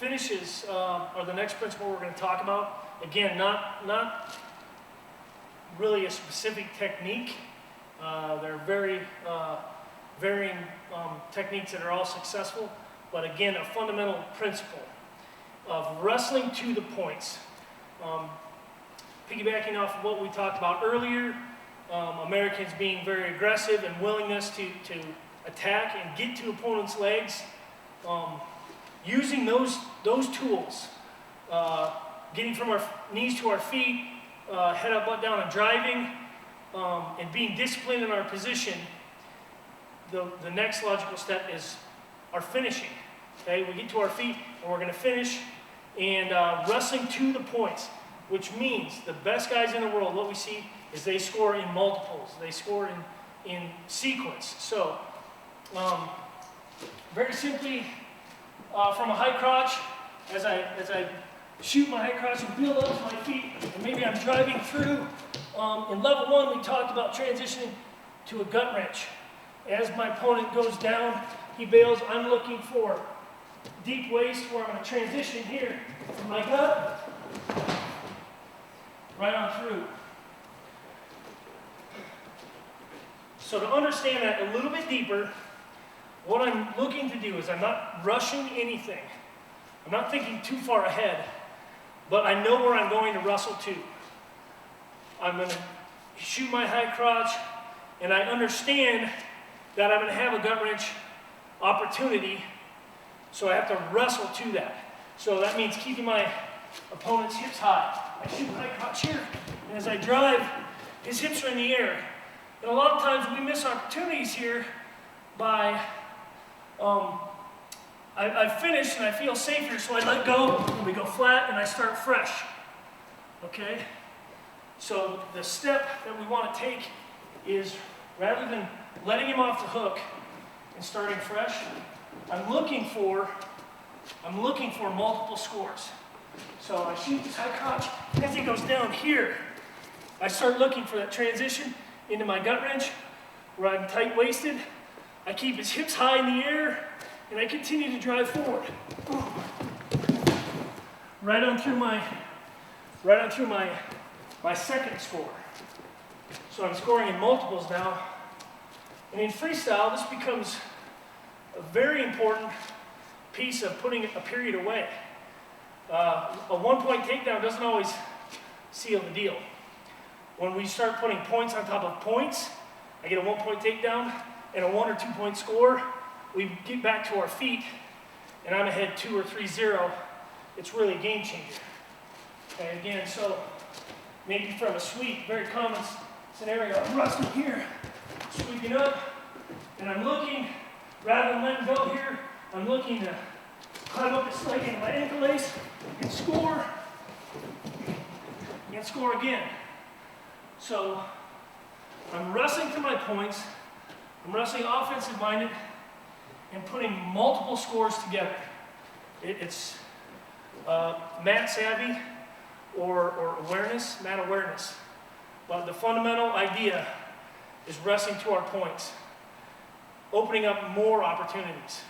finishes are the next principle we're going to talk about. Again, not really a specific technique. They're very varying techniques that are all successful, but again, a fundamental principle of wrestling to the points. Piggybacking off of what we talked about earlier, Americans being very aggressive and willingness to attack and get to opponents' legs, using those tools, getting from our knees to our feet, head up, butt down, and driving, and being disciplined in our position. The next logical step is our finishing. Okay, we get to our feet and we're going to finish, and wrestling to the points, which means the best guys in the world, what we see is they score in multiples. They score in sequence. So, very simply, from a high crotch, as I shoot my high crotch and build up to my feet, and maybe I'm driving through. In level 1, we talked about transitioning to a gut wrench. As my opponent goes down, he bails, I'm looking for deep waist where I'm going to transition here from my gut right on through. So to understand that a little bit deeper, what I'm looking to do is I'm not rushing anything. I'm not thinking too far ahead, but I know where I'm going to wrestle to. I'm going to shoot my high crotch, and I understand that I'm going to have a gut wrench opportunity, so I have to wrestle to that. So that means keeping my opponent's hips high. I shoot high crotch here, and as I drive, his hips are in the air. And a lot of times we miss opportunities here by, I finish and I feel safer, so I let go, and we go flat, and I start fresh. Okay? So the step that we want to take is, rather than letting him off the hook and starting fresh, I'm looking for multiple scores. So I shoot this high crotch, and as he goes down here, I start looking for that transition into my gut wrench, where I'm tight-waisted. I keep his hips high in the air, and I continue to drive forward. Right on through my second score. So I'm scoring in multiples now. And in freestyle, this becomes a very important piece of putting a period away. A one-point takedown doesn't always seal the deal. When we start putting points on top of points, I get a one-point takedown and a 1 or 2 point score, we get back to our feet, and I'm ahead 2 or 3-0. It's really a game changer. Okay, again, so maybe from a sweep, very common scenario, I'm wrestling here, sweeping up, and I'm looking, rather than letting go here, I'm looking to climb up this leg into my ankle lace and score again. So I'm wrestling to my points, I'm wrestling offensive minded, and putting multiple scores together. It's mat savvy or awareness, mat awareness. But the fundamental idea is wrestling to our points, opening up more opportunities.